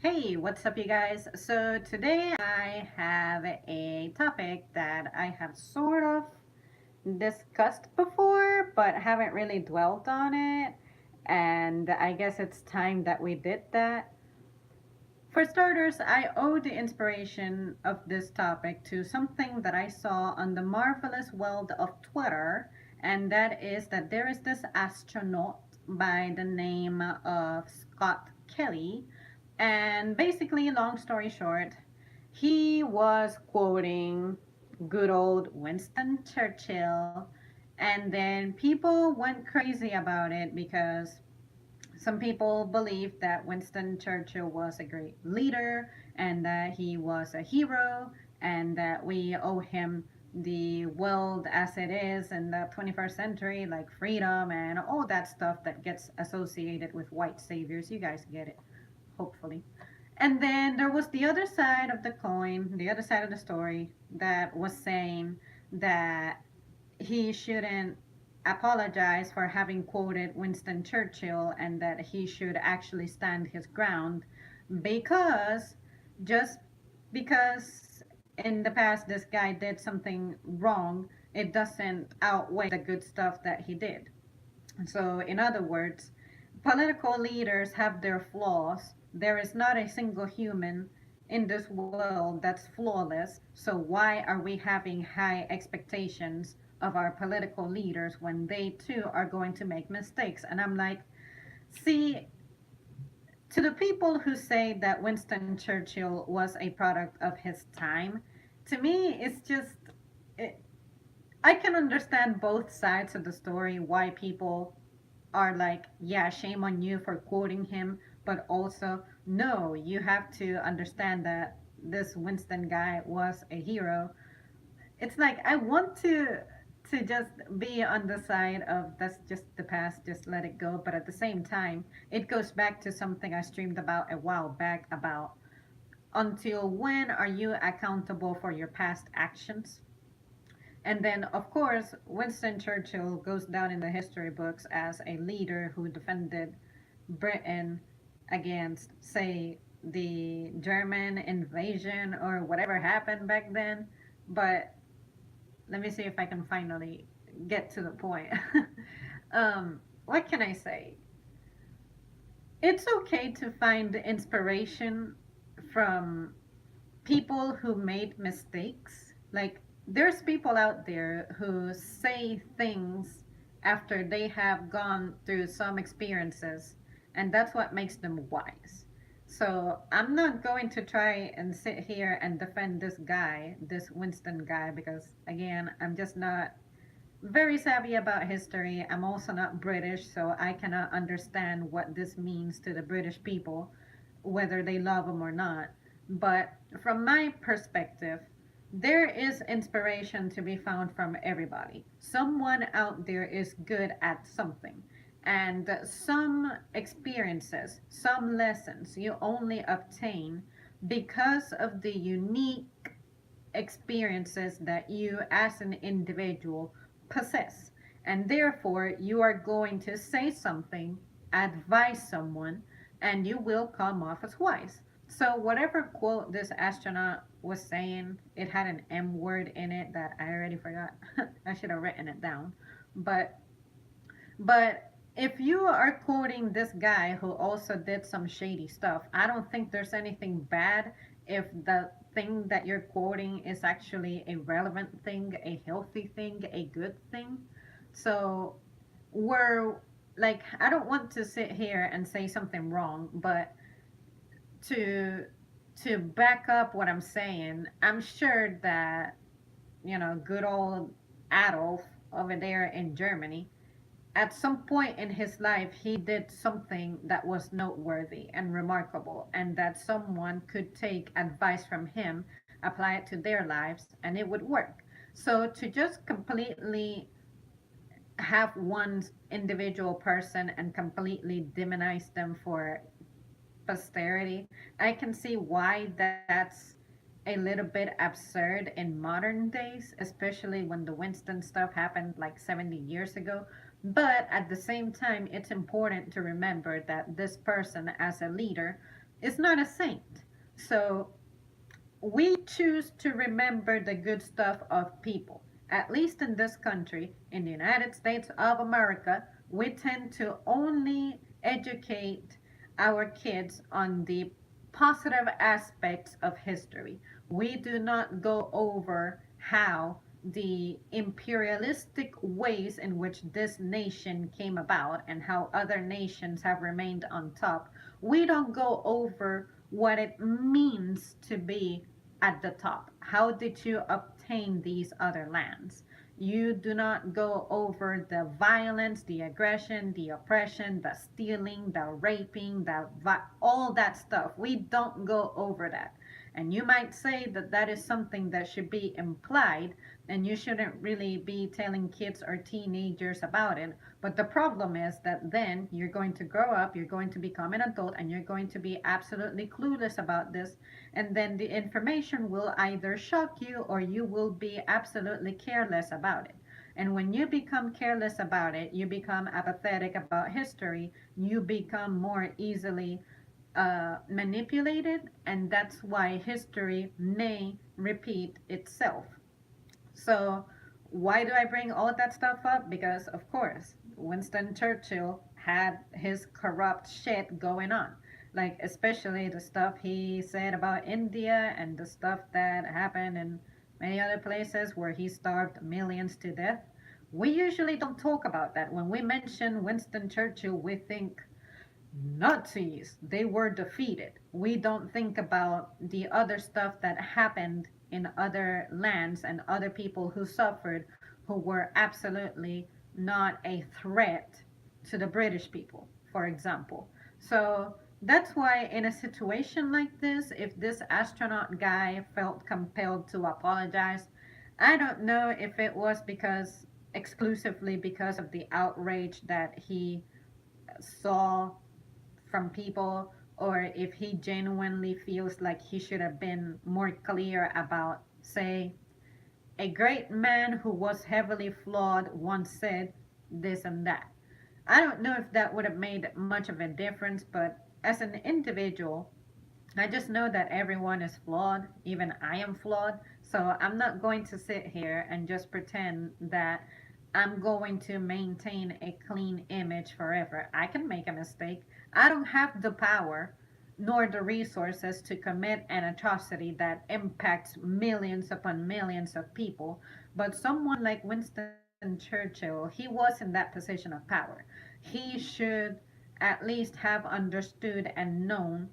Hey, what's up, you guys? So, today I have a topic that I have sort of discussed before, but haven't really dwelt on it. And I guess it's time that we did that. For starters, I owe the inspiration of this topic to something that I saw on the marvelous world of Twitter, and that is that there is this astronaut by the name of Scott Kelly. And basically, long story short, he was quoting good old Winston Churchill, and then people went crazy about it because some people believe that Winston Churchill was a great leader and that he was a hero and that we owe him the world as it is in the 21st century, like freedom and all that stuff that gets associated with white saviors. You guys get it, hopefully. And then there was the other side of the coin, the other side of the story that was saying that he shouldn't apologize for having quoted Winston Churchill and that he should actually stand his ground because just because in the past this guy did something wrong, it doesn't outweigh the good stuff that he did. So, in other words, political leaders have their flaws. There is not a single human in this world that's flawless. So, why are we having high expectations of our political leaders when they too are going to make mistakes? And I'm like, see, to the people who say that Winston Churchill was a product of his time, to me, it's just. It, I can understand both sides of the story, why people are like, yeah, shame on you for quoting him, but also, no, you have to understand that this Winston guy was a hero. It's like I want to just be on the side of that's just the past, just let it go, but at the same time, it goes back to something I streamed about a while back about until when are you accountable for your past actions? And then, of course, Winston Churchill goes down in the history books as a leader who defended Britain against, say, the German invasion or whatever happened back then. But let me see if I can finally get to the point. What can I say? It's okay to find inspiration from people who made mistakes. Like, there's people out there who say things after they have gone through some experiences, and that's what makes them wise. So, I'm not going to try and sit here and defend this guy, this Winston guy, because again, I'm just not very savvy about history. I'm also not British, so I cannot understand what this means to the British people, whether they love them or not. But from my perspective, there is inspiration to be found from everybody. Someone out there is good at something. And some experiences, some lessons you only obtain because of the unique experiences that you as an individual possess. And therefore, you are going to say something, advise someone, and you will come off as wise. So, whatever quote this astronaut was saying, it had an M word in it that I already forgot. I should have written it down. But but if you are quoting this guy who also did some shady stuff, I don't think there's anything bad if the thing that you're quoting is actually a relevant thing, a healthy thing, a good thing. So we're like, I don't want to sit here and say something wrong, but to to back up what I'm saying, I'm sure that good old Adolf over there in Germany at some point in his life, he did something that was noteworthy and remarkable, and that someone could take advice from him, apply it to their lives, and it would work. So to just completely have one individual person and completely demonize them for posterity, I can see why that's a little bit absurd in modern days, especially when the Winston stuff happened like 70 years ago. But at the same time, it's important to remember that this person, as a leader, Is not a saint. So we choose to remember the good stuff of people. At least in this country, in the United States of America, we tend to only educate our kids on the positive aspects of history. We do not go over how the imperialistic ways in which this nation came about and how other nations have remained on top. We don't go over what it means to be at the top. How did you obtain these other lands? You do not go over the violence, the aggression, the oppression, the stealing, the raping, all that stuff. We don't go over that. And you might say that that is something that should be implied, and you shouldn't really be telling kids or teenagers about it. But the problem is that then you're going to grow up, you're going to become an adult, and you're going to be absolutely clueless about this. And then the information will either shock you or you will be absolutely careless about it. And when you become careless about it, you become apathetic about history, you become more easily manipulated, and that's why history may repeat itself. So, why do I bring all that stuff up? Because, of course, Winston Churchill had his corrupt shit going on. Like, especially the stuff he said about India and the stuff that happened in many other places where he starved millions to death. We usually don't talk about that. When we mention Winston Churchill, we think Nazis, they were defeated. We don't think about the other stuff that happened in other lands and other people who suffered who were absolutely not a threat to the British people, for example. So that's why, in a situation like this, if this astronaut guy felt compelled to apologize, I don't know if it was because exclusively because of the outrage that he saw from people, or if he genuinely feels like he should have been more clear about, say, a great man who was heavily flawed once said this and that. I don't know if that would have made much of a difference, but as an individual, I just know that everyone is flawed. Even I am flawed. So I'm not going to sit here and just pretend that I'm going to maintain a clean image forever. I can make a mistake. I don't have the power nor the resources to commit an atrocity that impacts millions upon millions of people. But someone like Winston Churchill, he was in that position of power. He should at least have understood and known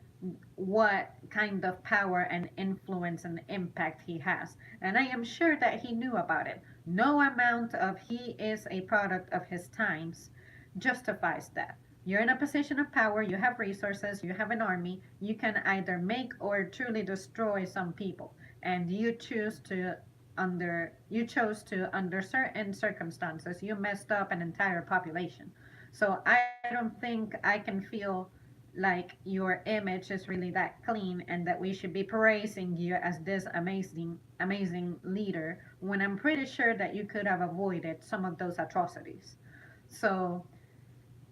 what kind of power and influence and impact he has. And I am sure that he knew about it. No amount of he is a product of his times justifies that. You're in a position of power, you have resources, you have an army, you can either make or truly destroy some people. And you chose to under certain circumstances you messed up an entire population. So I don't think I can feel like your image is really that clean and that we should be praising you as this amazing leader when I'm pretty sure that you could have avoided some of those atrocities. So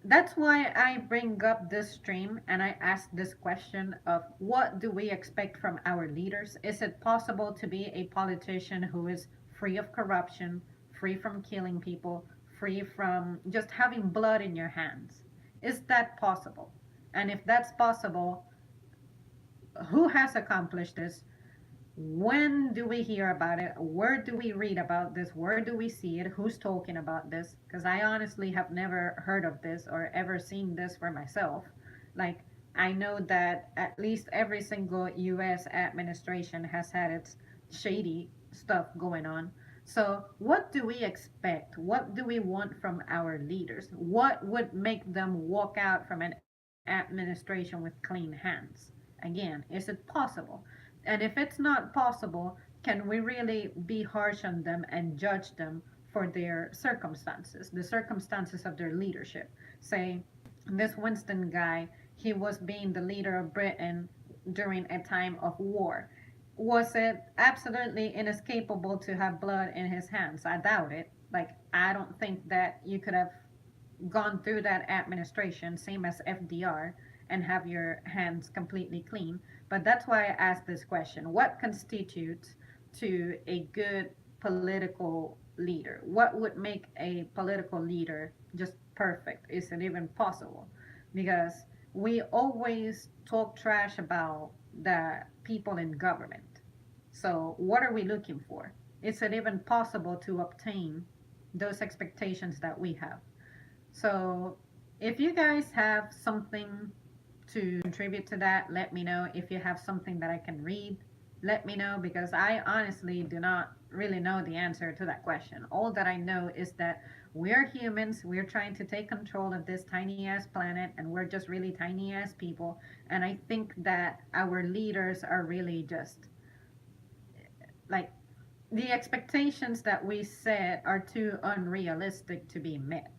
that's why I bring up this stream and I ask this question of what do we expect from our leaders? Is it possible to be a politician who is free of corruption, free from killing people, free from just having blood in your hands? Is that possible? And if that's possible, who has accomplished this? When do we hear about it? Where do we read about this? Where do we see it? Who's talking about this? Because I honestly have never heard of this or ever seen this for myself. Like, I know that at least every single US administration has had its shady stuff going on. So, what do we expect? What do we want from our leaders? What would make them walk out from an administration with clean hands? Again, is it possible? And if it's not possible, can we really be harsh on them and judge them for their circumstances, the circumstances of their leadership? Say, this Winston guy, he was being the leader of Britain during a time of war. Was it absolutely inescapable to have blood in his hands? I doubt it. Like, I don't think that you could have gone through that administration, same as FDR, and have your hands completely clean. But that's why I asked this question: what constitutes to a good political leader? What would make a political leader just perfect? Is it even possible? Because we always talk trash about the people in government. So, what are we looking for? Is it even possible to obtain those expectations that we have? So, if you guys have something to contribute to that, let me know. If you have something that I can read, let me know, because I honestly do not really know the answer to that question. All that I know is that we're humans, we're trying to take control of this tiny ass planet, and we're just really tiny ass people. And I think that our leaders are really just like, the expectations that we set are too unrealistic to be met.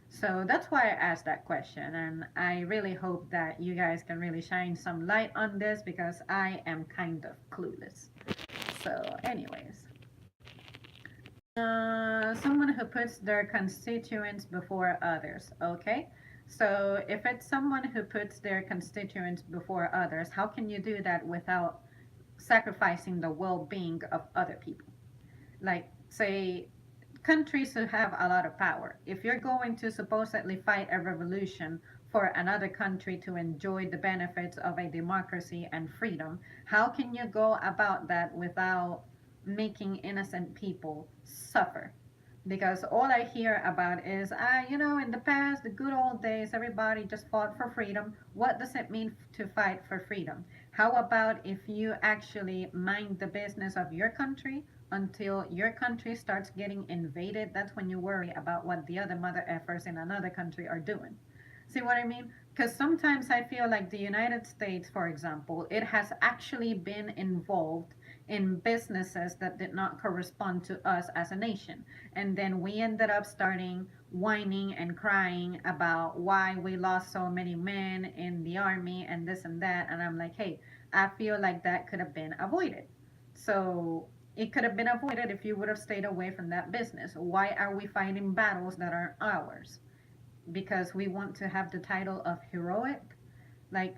So that's why I asked that question, and I really hope that you guys can really shine some light on this, because I am kind of clueless. So, anyways, someone who puts their constituents before others. Okay, so if it's someone who puts their constituents before others, how can you do that without sacrificing the well-being of other people? Like, say, countries who have a lot of power. If you're going to supposedly fight a revolution for another country to enjoy the benefits of a democracy and freedom, how can you go about that without making innocent people suffer? Because all I hear about is, in the past, the good old days, everybody just fought for freedom. What does it mean to fight for freedom? How about if you actually mind the business of your country until your country starts getting invaded? That's when you worry about what the other mother effers in another country are doing. See what I mean? Because sometimes I feel like the United States, for example, it has actually been involved in businesses that did not correspond to us as a nation. And then we ended up starting whining and crying about why we lost so many men in the army and this and that. And I'm like, hey, I feel like that could have been avoided. So it could have been avoided if you would have stayed away from that business. Why are we fighting battles that aren't ours? Because we want to have the title of heroic? Like,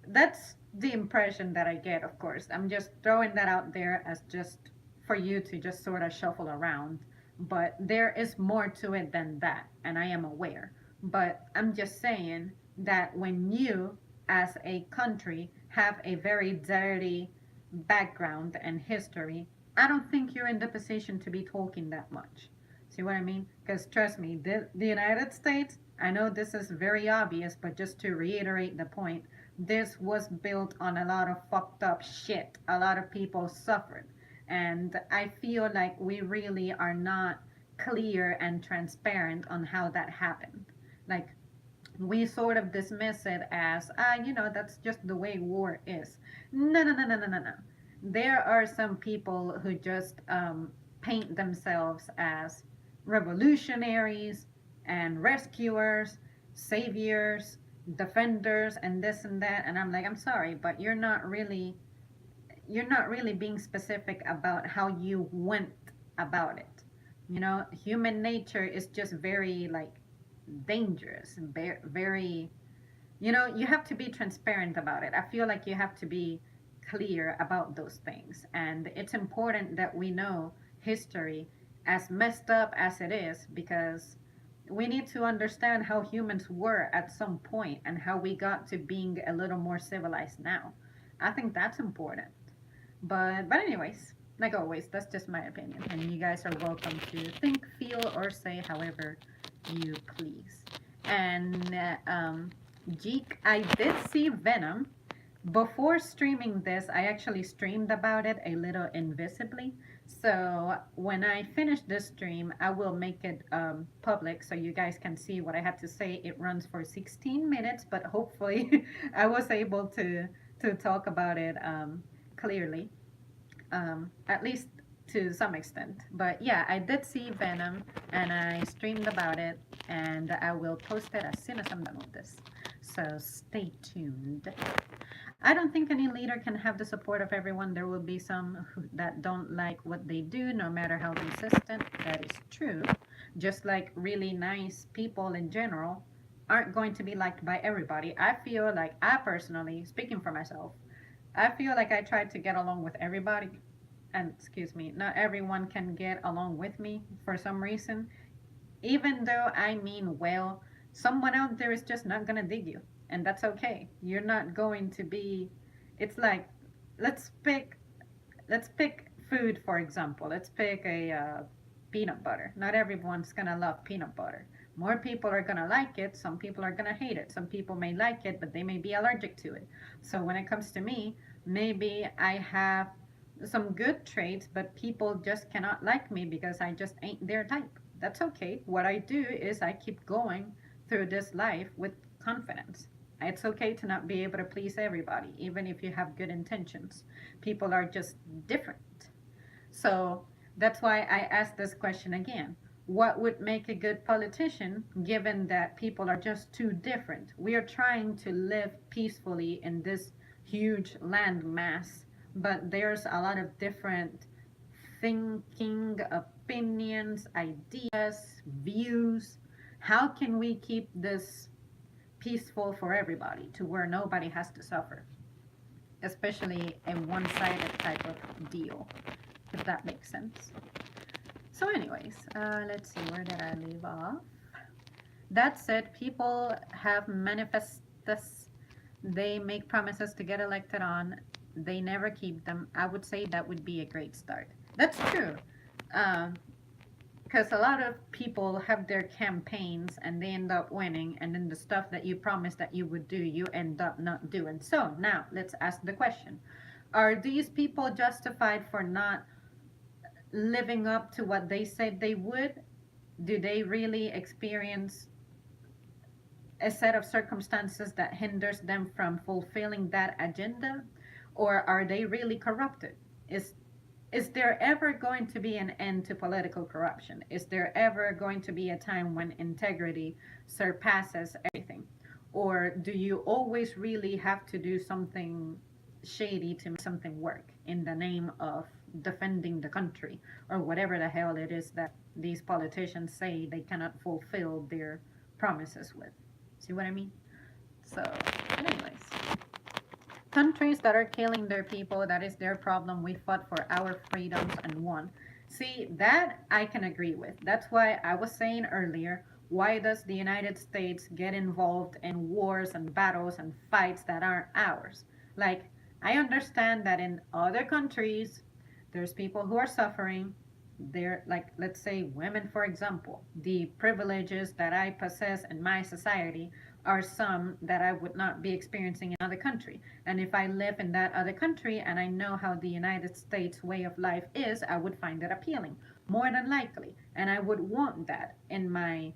that's the impression that I get, of course. I'm just throwing that out there as just for you to just sort of shuffle around. But there is more to it than that, and I am aware. But I'm just saying that when you, as a country, have a very dirty background and history, I don't think you're in the position to be talking that much. See what I mean? Because trust me, the United States, I know this is very obvious, but just to reiterate the point, this was built on a lot of fucked up shit. A lot of people suffered. And I feel like we really are not clear and transparent on how that happened. Like, we sort of dismiss it as, that's just the way war is. No, no, no, no, no, no, no. There are some people who just paint themselves as revolutionaries and rescuers, saviors, defenders, and this and that. And I'm like, I'm sorry, but you're not really being specific about how you went about it. Human nature is just very, like, dangerous, very, you have to be transparent about it. I feel like you have to be clear about those things. And it's important that we know history, as messed up as it is, because we need to understand how humans were at some point and how we got to being a little more civilized now. I think that's important. But anyways, like always, that's just my opinion, and you guys are welcome to think, feel, or say however you please. And Geek, I did see Venom. Before streaming this, I actually streamed about it a little invisibly. So when I finish this stream, I will make it public so you guys can see what I had to say. It runs for 16 minutes, but hopefully I was able to talk about it clearly, at least to some extent. But yeah, I did see Venom and I streamed about it, and I will post it as soon as I'm done with this. So stay tuned. I don't think any leader can have the support of everyone. There will be some that don't like what they do, no matter how consistent. That is true. Just like really nice people in general aren't going to be liked by everybody. I feel like I personally, speaking for myself, I feel like I try to get along with everybody. And excuse me, not everyone can get along with me for some reason. Even though I mean well, someone out there is just not gonna dig you, and that's okay. You're not going to be. It's like, let's pick let's pick food for example. Let's pick a peanut butter. Not everyone's gonna love peanut butter. More people are gonna like it. Some people are gonna hate it. Some people may like it, but they may be allergic to it. So when it comes to me, maybe I have some good traits, but people just cannot like me because I just ain't their type. That's okay. What I do is I keep going through this life with confidence. It's okay to not be able to please everybody, even if you have good intentions. People are just different. So that's why I asked this question again. What would make a good politician given that people are just too different? We are trying to live peacefully in this huge land mass, but there's a lot of different thinking, opinions, ideas, views. How can we keep this peaceful for everybody to where nobody has to suffer, especially a one sided type of deal, if that makes sense? So, anyways, let's see, where did I leave off? That said, people have manifestos. They make promises to get elected on. They never keep them. I would say that would be a great start. That's true. Um, because a lot of people have their campaigns and they end up winning, and then the stuff that you promised that you would do, you end up not doing. So now let's ask the question: are these people justified for not living up to what they said they would? Do they really experience a set of circumstances that hinders them from fulfilling that agenda, or are they really corrupted? Is there ever going to be an end to political corruption? Is there ever going to be a time when integrity surpasses everything? Or do you always really have to do something shady to make something work in the name of defending the country or whatever the hell it is that these politicians say they cannot fulfill their promises with? See what I mean? So, anyways, countries that are killing their people, that is their problem. We fought for our freedoms and won. See, that I can agree with. That's why I was saying earlier, why does the United States get involved in wars and battles and fights that aren't ours? Like, I understand that in other countries, there's people who are suffering. They're like, let's say, women, for example. The privileges that I possess in my society are some that I would not be experiencing in other country. And if I live in that other country and I know how the United States way of life is, I would find it appealing, more than likely. And I would want that in my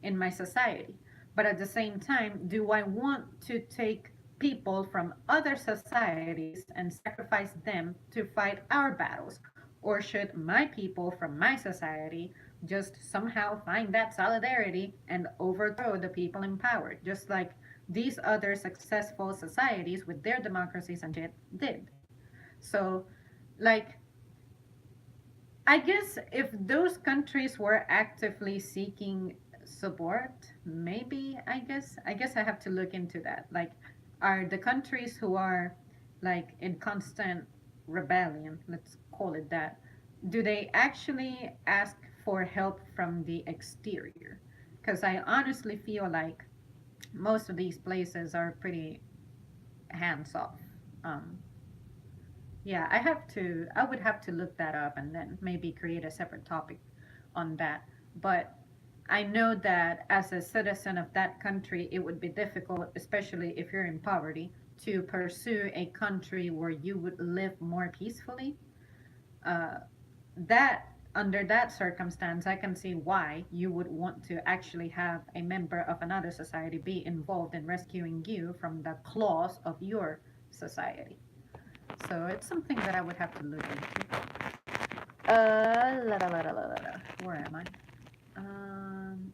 in my society. But at the same time, do I want to take people from other societies and sacrifice them to fight our battles? Or should my people from my society just somehow find that solidarity and overthrow the people in power, just like these other successful societies with their democracies and shit did? So, like, I guess if those countries were actively seeking support, maybe I guess I have to look into that. Like, are the countries who are like in constant rebellion, let's call it that, do they actually ask for help from the exterior? Because I honestly feel like most of these places are pretty hands off. Um, yeah, I would have to look that up and then maybe create a separate topic on that. But I know that as a citizen of that country, it would be difficult, especially if you're in poverty, to pursue a country where you would live more peacefully. Uh, that Under that circumstance, I can see why you would want to actually have a member of another society be involved in rescuing you from the claws of your society. So it's something that I would have to look into. Where am I?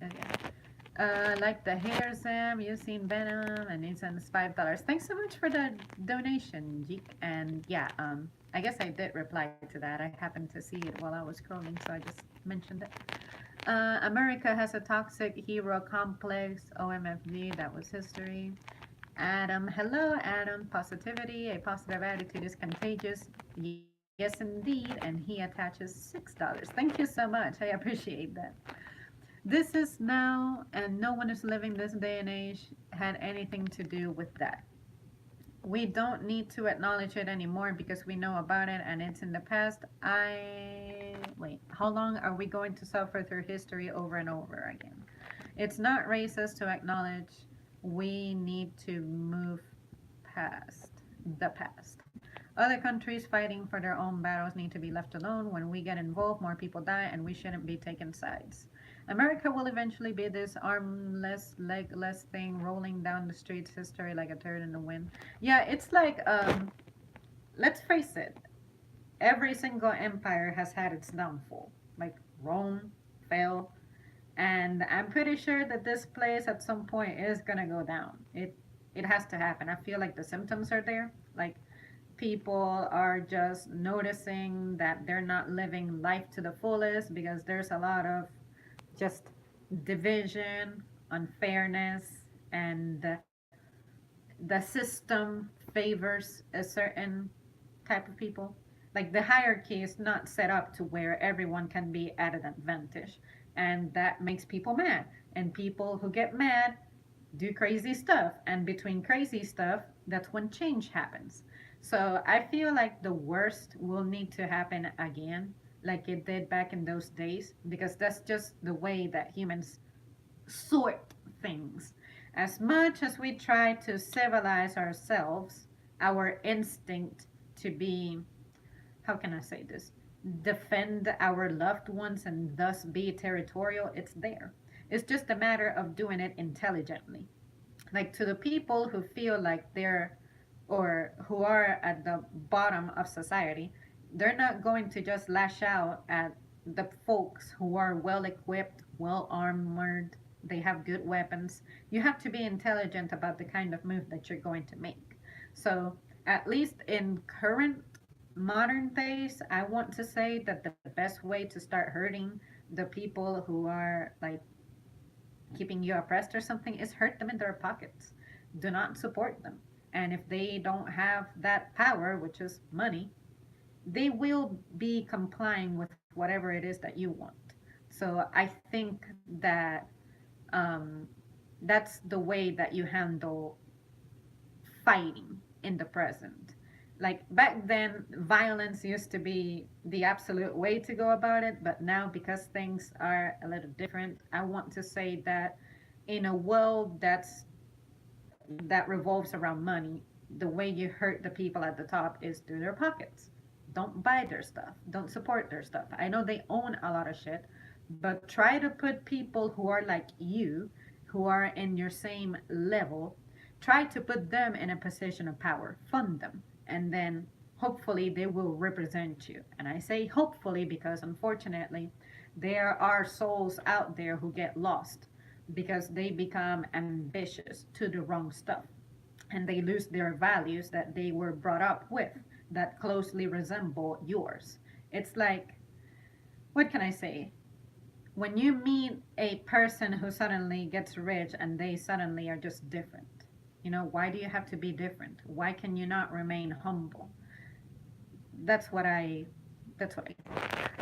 Okay. Like the hair Sam, you've seen Venom, and he sends $5. Thanks so much for the donation, Jeek. And yeah, I guess I did reply to that. I happened to see it while I was scrolling, so I just mentioned it. America has a toxic hero complex. OMFG, that was history. Adam, hello, Adam. Positivity, a positive attitude is contagious. Yes, indeed. And he attaches $6. Thank you so much. I appreciate that. This is now, and no one is living this day and age had anything to do with that. We don't need to acknowledge it anymore because we know about it and it's in the past. Wait, how long are we going to suffer through history over and over again? It's not racist to acknowledge. We need to move past the past. Other countries fighting for their own battles need to be left alone. When we get involved, more people die, and we shouldn't be taking sides. America will eventually be this armless, legless thing rolling down the streets, history like a turd in the wind. Yeah, it's like, let's face it, every single empire has had its downfall. Like Rome fell, and I'm pretty sure that this place at some point is gonna go down. It has to happen. I feel like the symptoms are there. Like people are just noticing that they're not living life to the fullest because there's a lot of just division, unfairness, and the system favors a certain type of people. Like the hierarchy is not set up to where everyone can be at an advantage. And that makes people mad. And people who get mad do crazy stuff. And between crazy stuff, that's when change happens. So I feel like the worst will need to happen again, like it did back in those days, because that's just the way that humans sort things. As much as we try to civilize ourselves, our instinct to be, how can I say this, defend our loved ones and thus be territorial, it's there. It's just a matter of doing it intelligently. Like to the people who feel like they're, or who are at the bottom of society, they're not going to just lash out at the folks who are well equipped, well armored, they have good weapons. You have to be intelligent about the kind of move that you're going to make. So, at least in current modern days, I want to say that the best way to start hurting the people who are like keeping you oppressed or something is hurt them in their pockets. Do not support them. And if they don't have that power, which is money, they will be complying with whatever it is that you want. So I think that um, that's the way that you handle fighting in the present. Like back then, violence used to be the absolute way to go about it, but now because things are a little different, I want to say that in a world that revolves around money, the way you hurt the people at the top is through their pockets. Don't buy their stuff. Don't support their stuff. I know they own a lot of shit, but try to put people who are like you, who are in your same level, try to put them in a position of power. Fund them. And then hopefully they will represent you. And I say hopefully because unfortunately, there are souls out there who get lost because they become ambitious to the wrong stuff and they lose their values that they were brought up with that closely resemble yours. It's like, what can I say? When you meet a person who suddenly gets rich and they suddenly are just different, why do you have to be different? Why can you not remain humble? That's what I, that's what I,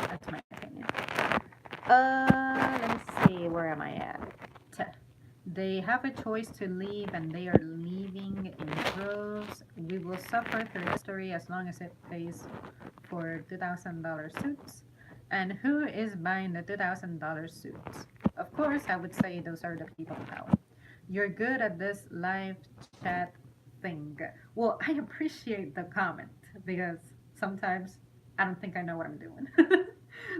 that's my opinion. Let me see, where am I at? They have a choice to leave and they are leaving in droves. We will suffer through history as long as it pays for $2,000 suits. And who is buying the $2,000 suits? Of course, I would say those are the people in power. You're good at this live chat thing. Well, I appreciate the comment because sometimes I don't think I know what I'm doing.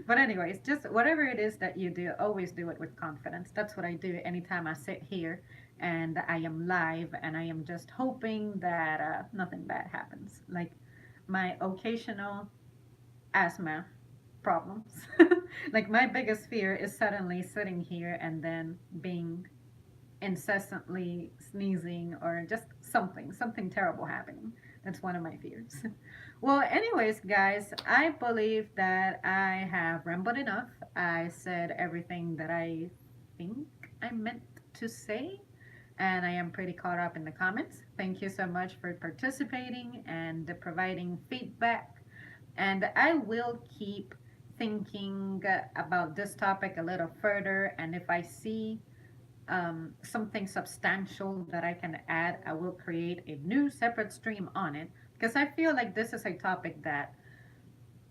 But anyways, just whatever it is that you do, always do it with confidence. That's what I do anytime I sit here and I am live and I am just hoping that nothing bad happens. Like my occasional asthma problems. Like my biggest fear is suddenly sitting here and then being incessantly sneezing or just something terrible happening. That's one of my fears. Well, anyways, guys, I believe that I have rambled enough. I said everything that I think I meant to say, and I am pretty caught up in the comments. Thank you so much for participating and providing feedback. And I will keep thinking about this topic a little further. And if I see something substantial that I can add, I will create a new separate stream on it because I feel like this is a topic that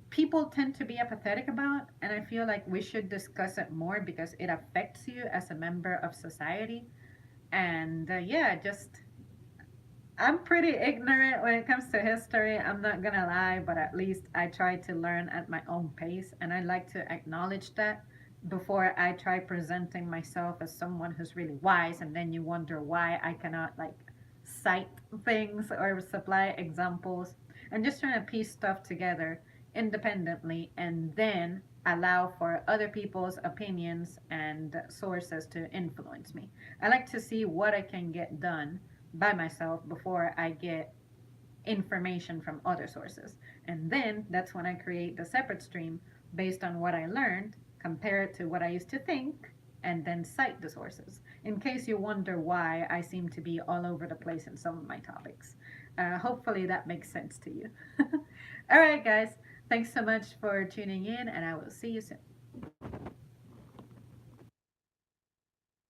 people tend to be apathetic about, and I feel like we should discuss it more because it affects you as a member of society. And yeah, just I'm pretty ignorant when it comes to history. I'm not gonna lie, but at least I try to learn at my own pace, and I like to acknowledge that before I try presenting myself as someone who's really wise, and then you wonder why I cannot like cite things or supply examples. I'm just trying to piece stuff together independently and then allow for other people's opinions and sources to influence me. I like to see what I can get done by myself before I get information from other sources. And then that's when I create the separate stream based on what I learned, compare it to what I used to think, and then cite the sources. In case you wonder why I seem to be all over the place in some of my topics. Hopefully that makes sense to you. All right, guys. Thanks so much for tuning in, and I will see you soon.